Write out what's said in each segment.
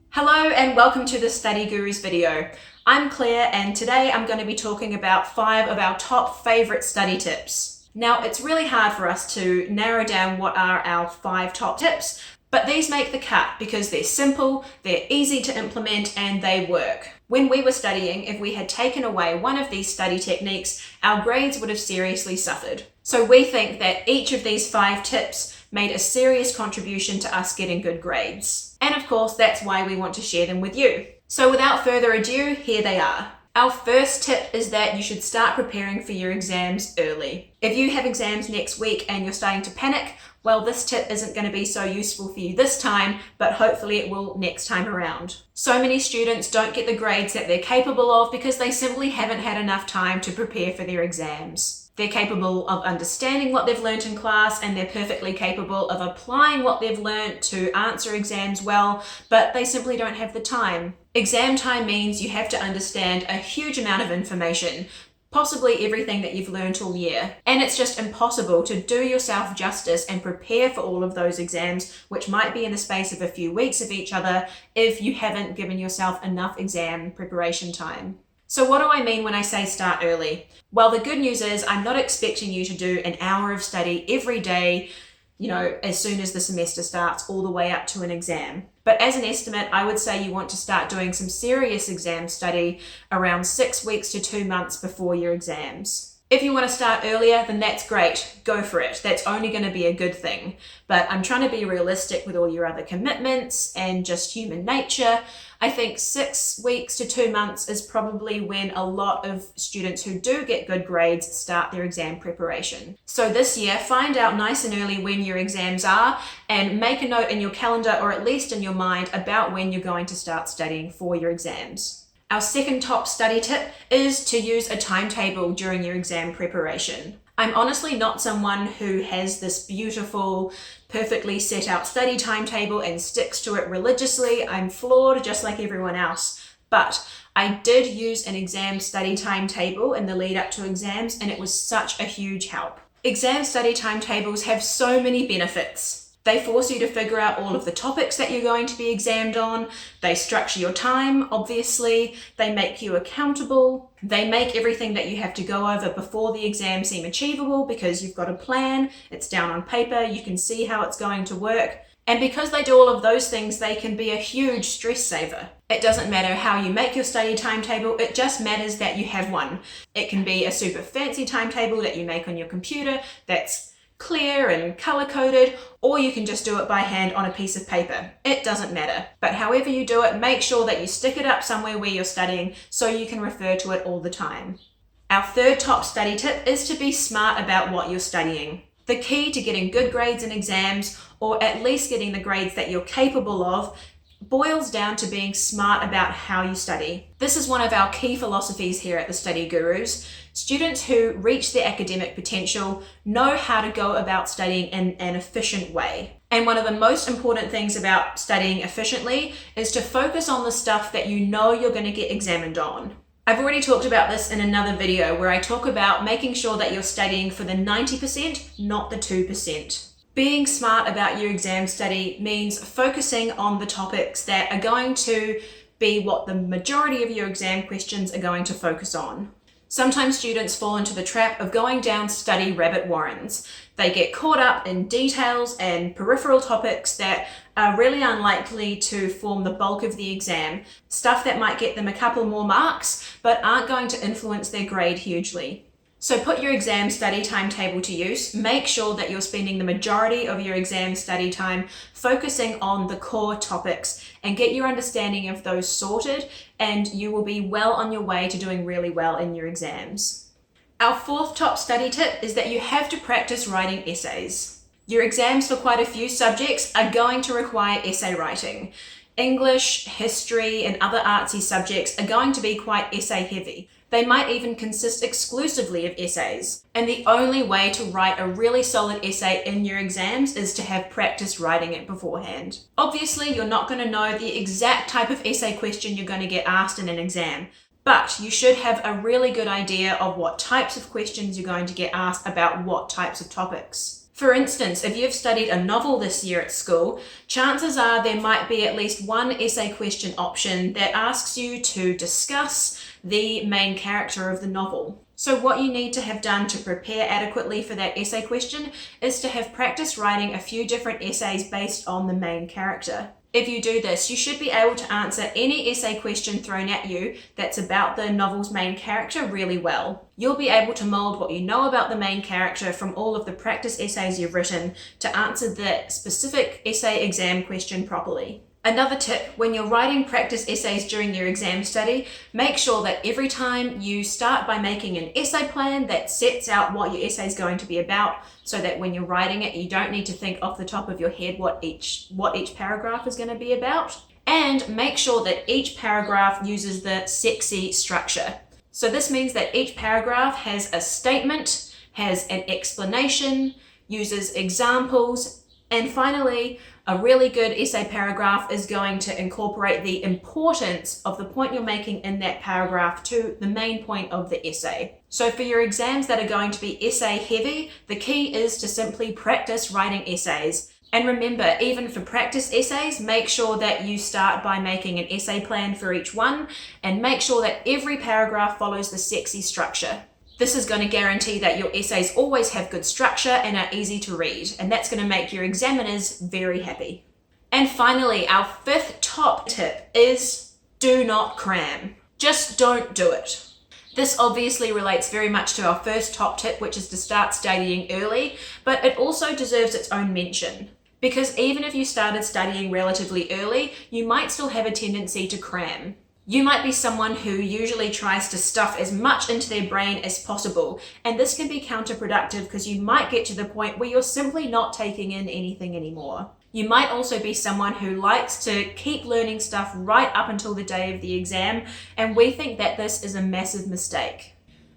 Hello and welcome to the Study Gurus video. I'm Claire and today I'm going to be talking about 5 of our top favourite study tips. Now it's really hard for us to narrow down what are our 5 top tips, but these make the cut because they're simple, they're easy to implement and they work. When we were studying, if we had taken away one of these study techniques, our grades would have seriously suffered. So we think that each of these 5 tips made a serious contribution to us getting good grades. And of course, that's why we want to share them with you. So without further ado, here they are. Our first tip is that you should start preparing for your exams early. If you have exams next week and you're starting to panic, well, this tip isn't going to be so useful for you this time, but hopefully it will next time around. So many students don't get the grades that they're capable of because they simply haven't had enough time to prepare for their exams. They're capable of understanding what they've learnt in class and they're perfectly capable of applying what they've learnt to answer exams well, but they simply don't have the time. Exam time means you have to understand a huge amount of information, possibly everything that you've learnt all year. And it's just impossible to do yourself justice and prepare for all of those exams, which might be in the space of a few weeks of each other, if you haven't given yourself enough exam preparation time. So what do I mean when I say start early? Well, the good news is I'm not expecting you to do an hour of study every day, as soon as the semester starts all the way up to an exam. But as an estimate, I would say you want to start doing some serious exam study around 6 weeks to 2 months before your exams. If you want to start earlier, then that's great. Go for it. That's only going to be a good thing. But I'm trying to be realistic with all your other commitments and just human nature. I think 6 weeks to 2 months is probably when a lot of students who do get good grades start their exam preparation. So this year, find out nice and early when your exams are and make a note in your calendar or at least in your mind about when you're going to start studying for your exams. Our second top study tip is to use a timetable during your exam preparation. I'm honestly not someone who has this beautiful, perfectly set out study timetable and sticks to it religiously. I'm flawed just like everyone else. But I did use an exam study timetable in the lead up to exams and it was such a huge help. Exam study timetables have so many benefits. They force you to figure out all of the topics that you're going to be examined on. They structure your time, obviously. They make you accountable. They make everything that you have to go over before the exam seem achievable because you've got a plan, it's down on paper, you can see how it's going to work. And because they do all of those things, they can be a huge stress saver. It doesn't matter how you make your study timetable, it just matters that you have one. It can be a super fancy timetable that you make on your computer that's clear and color-coded, or you can just do it by hand on a piece of paper. It doesn't matter. But however you do it, make sure that you stick it up somewhere where you're studying so you can refer to it all the time. Our third top study tip is to be smart about what you're studying. The key to getting good grades in exams, or at least getting the grades that you're capable of, boils down to being smart about how you study. This is one of our key philosophies here at the Study Gurus. Students who reach their academic potential know how to go about studying in an efficient way. And one of the most important things about studying efficiently is to focus on the stuff that you know you're going to get examined on. I've already talked about this in another video where I talk about making sure that you're studying for the 90%, not the 2%. Being smart about your exam study means focusing on the topics that are going to be what the majority of your exam questions are going to focus on. Sometimes students fall into the trap of going down study rabbit warrens. They get caught up in details and peripheral topics that are really unlikely to form the bulk of the exam, stuff that might get them a couple more marks, but aren't going to influence their grade hugely. So put your exam study timetable to use. Make sure that you're spending the majority of your exam study time focusing on the core topics and get your understanding of those sorted, and you will be well on your way to doing really well in your exams. Our fourth top study tip is that you have to practice writing essays. Your exams for quite a few subjects are going to require essay writing. English, history, and other artsy subjects are going to be quite essay heavy. They might even consist exclusively of essays. And the only way to write a really solid essay in your exams is to have practiced writing it beforehand. Obviously, you're not going to know the exact type of essay question you're going to get asked in an exam, but you should have a really good idea of what types of questions you're going to get asked about what types of topics. For instance, if you've studied a novel this year at school, chances are there might be at least one essay question option that asks you to discuss the main character of the novel. So what you need to have done to prepare adequately for that essay question is to have practiced writing a few different essays based on the main character. If you do this, you should be able to answer any essay question thrown at you that's about the novel's main character really well. You'll be able to mold what you know about the main character from all of the practice essays you've written to answer that specific essay exam question properly. Another tip, when you're writing practice essays during your exam study, make sure that every time you start by making an essay plan that sets out what your essay is going to be about, so that when you're writing it, you don't need to think off the top of your head what each paragraph is going to be about. And make sure that each paragraph uses the sexy structure. So this means that each paragraph has a statement, has an explanation, uses examples, and finally, a really good essay paragraph is going to incorporate the importance of the point you're making in that paragraph to the main point of the essay. So for your exams that are going to be essay heavy, the key is to simply practice writing essays. And remember, even for practice essays, make sure that you start by making an essay plan for each one, and make sure that every paragraph follows the sexy structure. This is going to guarantee that your essays always have good structure and are easy to read, and that's going to make your examiners very happy. And finally, our fifth top tip is do not cram. Just don't do it. This obviously relates very much to our first top tip, which is to start studying early, but it also deserves its own mention. Because even if you started studying relatively early, you might still have a tendency to cram. You might be someone who usually tries to stuff as much into their brain as possible, and this can be counterproductive because you might get to the point where you're simply not taking in anything anymore. You might also be someone who likes to keep learning stuff right up until the day of the exam, and we think that this is a massive mistake.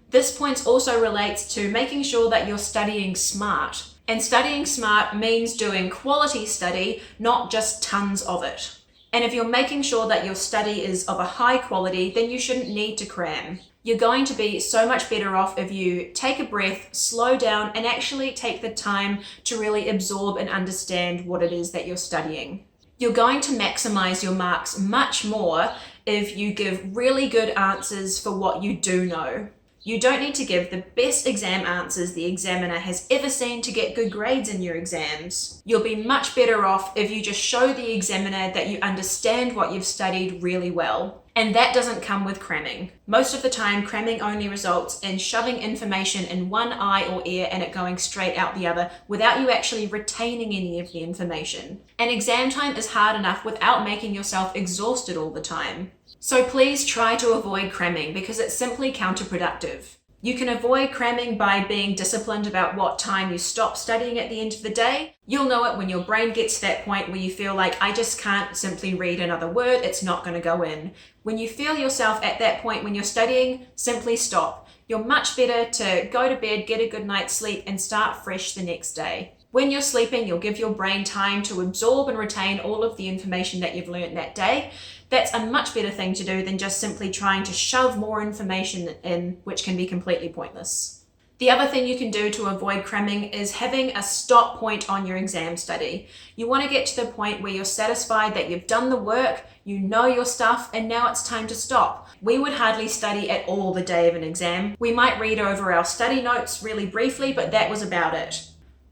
This point also relates to making sure that you're studying smart. And studying smart means doing quality study, not just tons of it. And if you're making sure that your study is of a high quality, then you shouldn't need to cram. You're going to be so much better off if you take a breath, slow down, and actually take the time to really absorb and understand what it is that you're studying. You're going to maximize your marks much more if you give really good answers for what you do know. You don't need to give the best exam answers the examiner has ever seen to get good grades in your exams. You'll be much better off if you just show the examiner that you understand what you've studied really well. And that doesn't come with cramming. Most of the time, cramming only results in shoving information in one eye or ear and it going straight out the other without you actually retaining any of the information. And exam time is hard enough without making yourself exhausted all the time. So please try to avoid cramming because it's simply counterproductive. You can avoid cramming by being disciplined about what time you stop studying at the end of the day. You'll know it when your brain gets to that point where you feel like, I just can't simply read another word, it's not going to go in. When you feel yourself at that point when you're studying, simply stop. You're much better to go to bed, get a good night's sleep, and start fresh the next day. When you're sleeping, you'll give your brain time to absorb and retain all of the information that you've learned that day. That's a much better thing to do than just simply trying to shove more information in, which can be completely pointless. The other thing you can do to avoid cramming is having a stop point on your exam study. You want to get to the point where you're satisfied that you've done the work, you know your stuff, and now it's time to stop. We would hardly study at all the day of an exam. We might read over our study notes really briefly, but that was about it.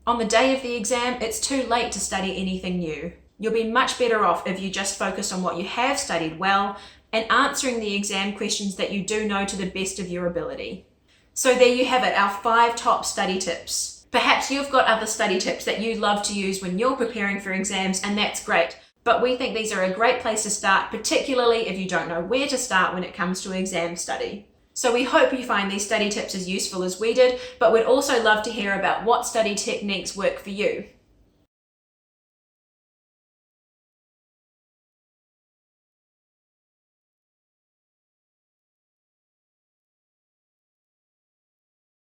On the day of the exam, it's too late to study anything new. You'll be much better off if you just focus on what you have studied well and answering the exam questions that you do know to the best of your ability. So there you have it, our 5 top study tips. Perhaps you've got other study tips that you love to use when you're preparing for exams, and that's great. But we think these are a great place to start, particularly if you don't know where to start when it comes to exam study. So we hope you find these study tips as useful as we did, but we'd also love to hear about what study techniques work for you.